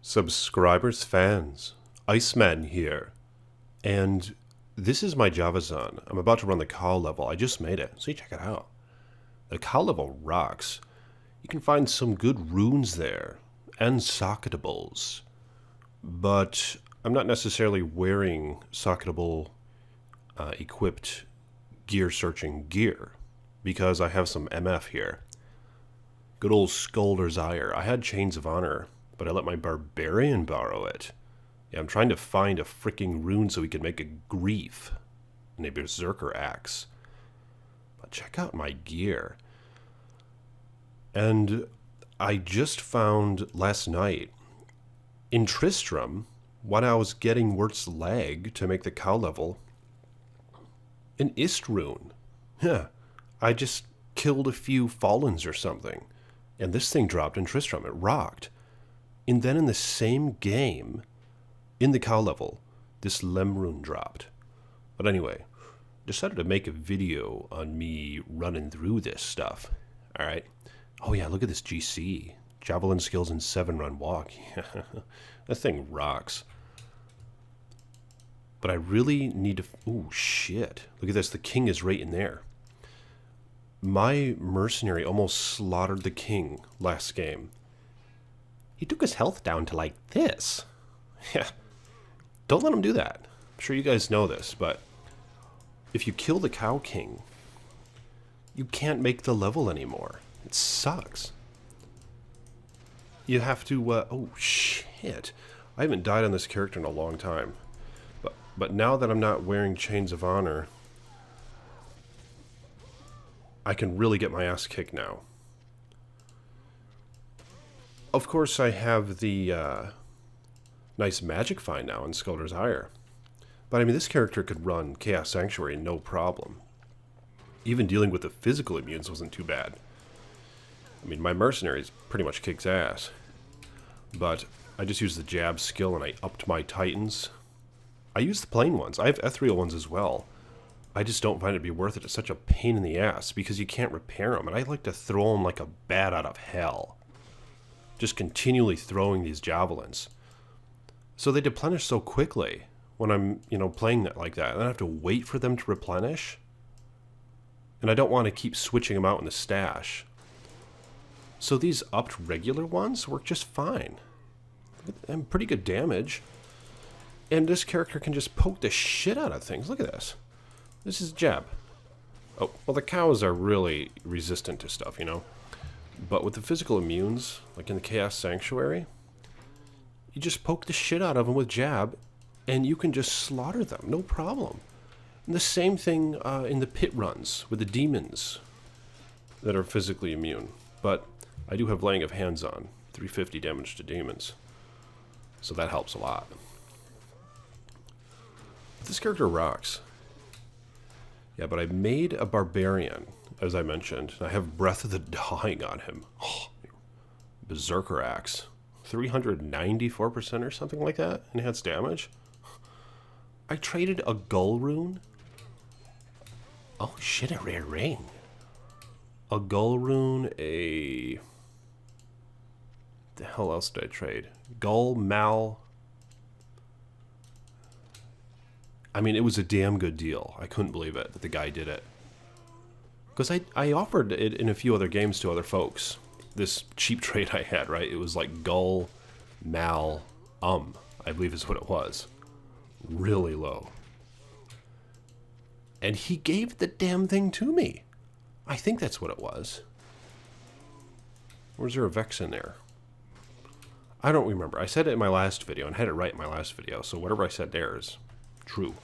Subscribers, fans, Iceman here, and this is my Javazon. I'm about to run the call level. I just made it, so you check it out. The call level rocks. You can find some good runes there, and socketables, but I'm not necessarily wearing socketable equipped gear searching gear, because I have some MF here. Good old Skulder's Ire. I had Chains of Honor, but I let my Barbarian borrow it. Yeah, I'm trying to find a freaking rune so we can make a Grief and a Berserker Axe. But check out my gear. And I just found last night in Tristram, when I was getting Wirt's Leg to make the cow level, an Ist rune. Yeah, I just killed a few Fallens or something, and this thing dropped in Tristram. It rocked. And then in the same game, in the cow level, this Lem rune dropped. But anyway, decided to make a video on me running through this stuff. Alright. Oh yeah, look at this GC. Javelin skills and 7-run walk. That thing rocks. But I really need to... Ooh, shit. Look at this. The king is right in there. My mercenary almost slaughtered the king last game. He took his health down to like this. Yeah. Don't let him do that. I'm sure you guys know this, but if you kill the Cow King, you can't make the level anymore. It sucks. You have to, oh shit. I haven't died on this character in a long time. But now that I'm not wearing Chains of Honor, I can really get my ass kicked now. Of course, I have the nice magic find now in Skulder's Ire. But I mean, this character could run Chaos Sanctuary no problem. Even dealing with the physical immunes wasn't too bad. I mean, my mercenaries pretty much kicks ass. But I just used the jab skill and I upped my titans. I use the plain ones. I have ethereal ones as well. I just don't find it to be worth it. It's such a pain in the ass because you can't repair them. And I like to throw them like a bat out of hell. Just continually throwing these javelins. So they deplenish so quickly when I'm, playing that like that. And I have to wait for them to replenish. And I don't want to keep switching them out in the stash. So these upped regular ones work just fine. And pretty good damage. And this character can just poke the shit out of things. Look at this. This is jab. Oh, well, the cows are really resistant to stuff, But with the physical immunes, like in the Chaos Sanctuary, you just poke the shit out of them with jab, and you can just slaughter them, no problem. And the same thing in the pit runs with the demons that are physically immune. But I do have Laying of Hands on, 350 damage to demons. So that helps a lot. But this character rocks. Yeah, but I made a Barbarian, as I mentioned. I have Breath of the Dying on him. Oh, Berserker Axe. 394% or something like that enhanced damage. I traded a Gull rune. Oh shit, a rare ring. A Gull rune, a... The hell else did I trade? Gull, Mal... I mean, it was a damn good deal. I couldn't believe it that the guy did it. Because I offered it in a few other games to other folks. This cheap trade I had, right? It was like Gull, Mal, I believe is what it was. Really low. And he gave the damn thing to me. I think that's what it was. Or is there a Vex in there? I don't remember. I said it in my last video and had it right in my last video. So whatever I said there is true.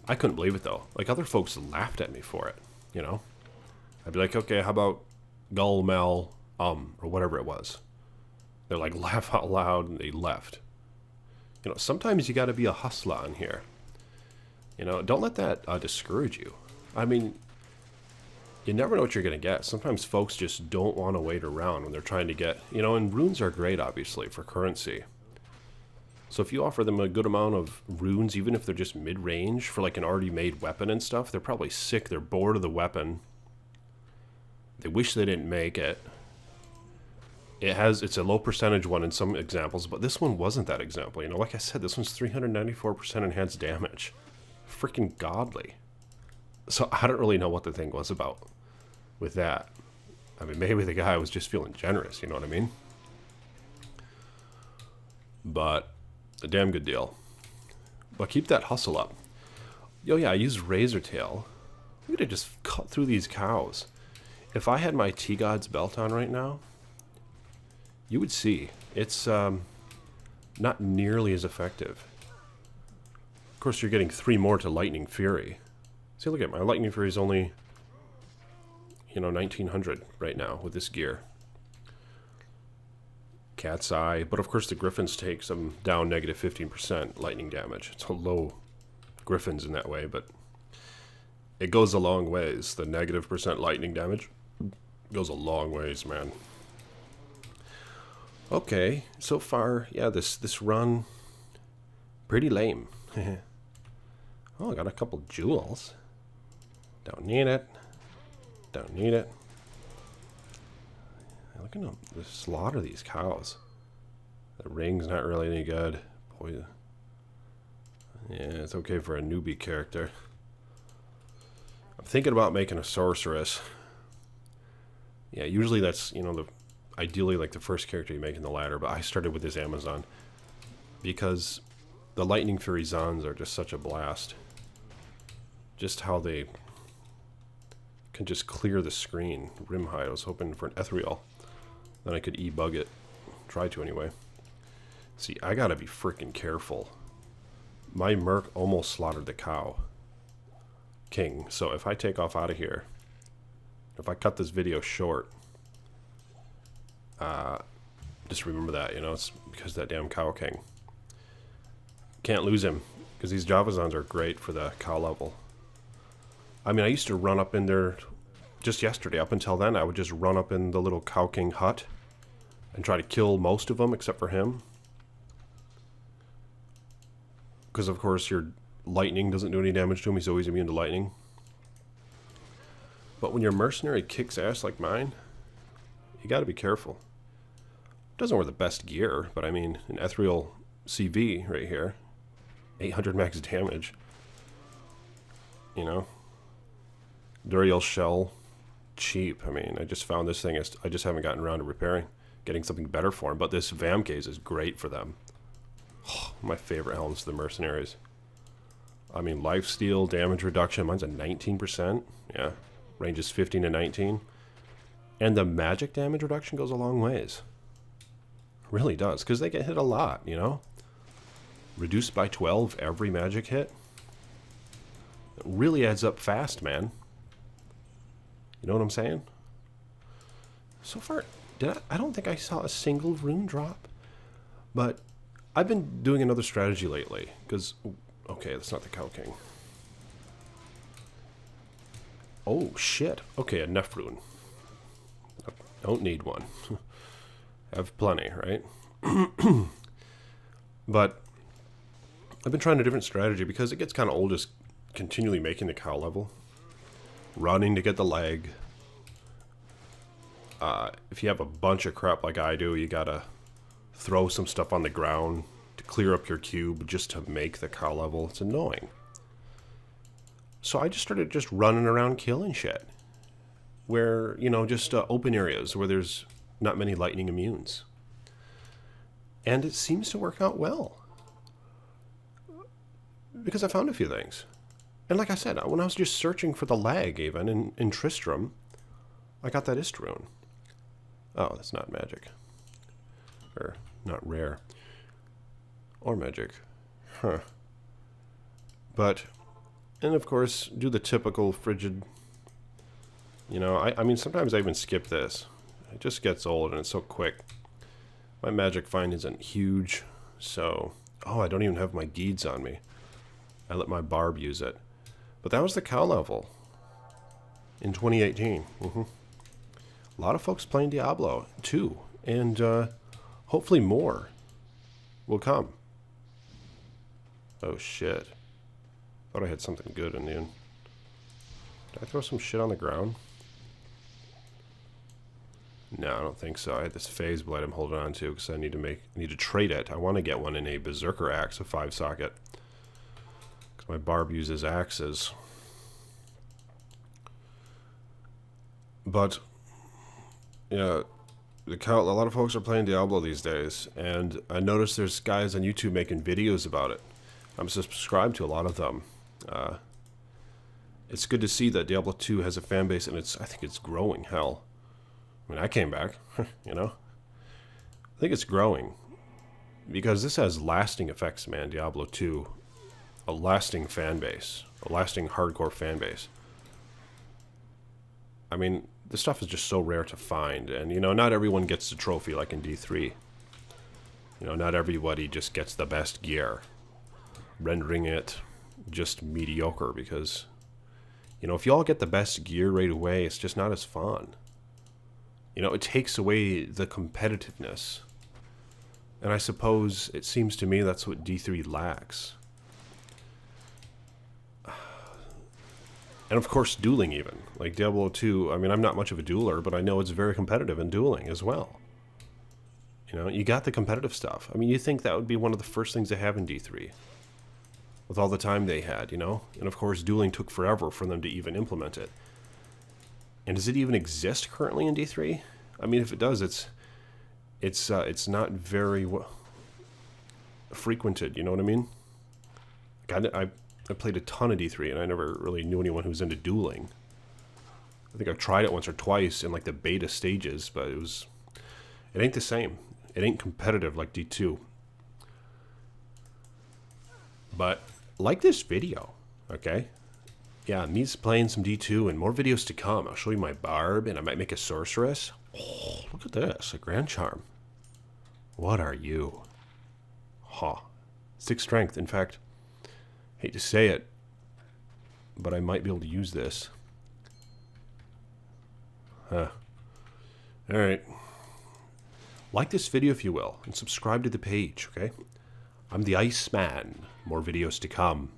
I couldn't believe it though. Like other folks laughed at me for it, I'd be like, okay, how about Gull, Mel, or whatever it was. They're like, laugh out loud, and they left. Sometimes you got to be a hustler on here. Don't let that discourage you. I mean, you never know what you're going to get. Sometimes folks just don't want to wait around when they're trying to get, and runes are great, obviously, for currency. So if you offer them a good amount of runes, even if they're just mid-range for like an already made weapon and stuff, they're probably sick. They're bored of the weapon. They wish they didn't make it. It's a low percentage one in some examples, but this one wasn't that example. You know, like I said, this one's 394% enhanced damage. Freaking godly. So I don't really know what the thing was about with that. I mean, maybe the guy was just feeling generous, you know what I mean? But a damn good deal. But keep that hustle up. Yo, yeah, I used Razor Tail. We could have just cut through these cows. If I had my T-God's belt on right now, you would see. It's not nearly as effective. Of course, you're getting 3 more to Lightning Fury. See, look at my Lightning Fury is only, you know, 1900 right now with this gear. Cat's Eye. But of course, the Griffins take some down negative 15% lightning damage. It's a low Griffins in that way, but it goes a long ways. The negative % lightning damage goes a long ways, man. Okay, so far, yeah, this run, pretty lame. Oh, I got a couple jewels. Don't need it. Don't need it. Look at them, slaughter these cows. The ring's not really any good. Boy, yeah, it's okay for a newbie character. I'm thinking about making a sorceress. Yeah, usually that's, you know, ideally like the first character you make in the ladder, but I started with this Amazon because the Lightning Fury Zons are just such a blast. Just how they can just clear the screen. Rimhide, I was hoping for an ethereal. Then I could e-bug it. Try to anyway. See, I gotta be freaking careful. My Merc almost slaughtered the cow king. So if I take off out of here, if I cut this video short, just remember that, you know, it's because of that damn cow king. Can't lose him, because these Javazons are great for the cow level. I mean, I used to run up in there just yesterday. Up until then, I would just run up in the little cow king hut and try to kill most of them except for him. Because, of course, your lightning doesn't do any damage to him. He's always immune to lightning. But when your mercenary kicks ass like mine, you got to be careful. Doesn't wear the best gear, but I mean, an ethereal CV right here, 800 max damage. You know, Duriel shell, cheap. I mean, I just found this thing. I just haven't gotten around to repairing, getting something better for him. But this Vam case is great for them. Oh, my favorite helms, the mercenaries. I mean, lifesteal, damage reduction. Mine's a 19%. Yeah, range is 15 to 19. And the magic damage reduction goes a long ways. Really does, because they get hit a lot, you know? Reduced by 12 every magic hit. It really adds up fast, man. You know what I'm saying? So far, I don't think I saw a single rune drop. But I've been doing another strategy lately, because... Okay, that's not the Cow King. Oh, shit. Okay, a Neff rune. Don't need one. Have plenty, right? But I've been trying a different strategy because it gets kind of old just continually making the cow level. Running to get the leg. If you have a bunch of crap like I do, you gotta throw some stuff on the ground to clear up your cube just to make the cow level. It's annoying. So I just started just running around killing shit. Where, you know, just open areas where there's not many lightning immunes. And it seems to work out well. Because I found a few things. And like I said, when I was just searching for the lag even in Tristram, I got that Ist rune. Oh, that's not magic. Or not rare. Or magic. Huh. But, and of course, do the typical frigid... You know, I mean, sometimes I even skip this. It just gets old and it's so quick. My magic find isn't huge, so... Oh, I don't even have my Geeds on me. I let my Barb use it. But that was the cow level. In 2018. A lot of folks playing Diablo, too. And hopefully more will come. Oh, shit. Thought I had something good in the end. Did I throw some shit on the ground? No, I don't think so. I had this phase blade I'm holding on to because I need to trade it. I want to get one in a berserker axe, a 5-socket, because my barb uses axes. But yeah, a lot of folks are playing Diablo these days, and I noticed there's guys on YouTube making videos about it. I'm subscribed to a lot of them. It's good to see that Diablo 2 has a fan base, and I think it's growing. Hell, I mean, I came back, you know. I think it's growing because this has lasting effects, man. Diablo 2, a lasting fan base, a lasting hardcore fan base. I mean, this stuff is just so rare to find, and you know, not everyone gets the trophy like in D3. You know, not everybody just gets the best gear, rendering it just mediocre because, you know, if you all get the best gear right away, it's just not as fun. You know, it takes away the competitiveness. And I suppose it seems to me that's what D3 lacks. And of course, dueling even. Like Diablo 2, I mean, I'm not much of a dueler, but I know it's very competitive in dueling as well. You know, you got the competitive stuff. I mean, you think that would be one of the first things to have in D3. With all the time they had, you know? And of course, dueling took forever for them to even implement it. And does it even exist currently in D3? I mean, if it does, it's not very frequented. You know what I mean? I played a ton of D3, and I never really knew anyone who was into dueling. I think I've tried it once or twice in like the beta stages, but it ain't the same. It ain't competitive like D2. But like this video, okay? Yeah, me's playing some D2 and more videos to come. I'll show you my barb, and I might make a sorceress. Oh, look at this, a grand charm. What are you? Huh. 6 strength. In fact, hate to say it, but I might be able to use this. Huh. Alright. Like this video if you will, and subscribe to the page, okay? I'm the Iceman. More videos to come.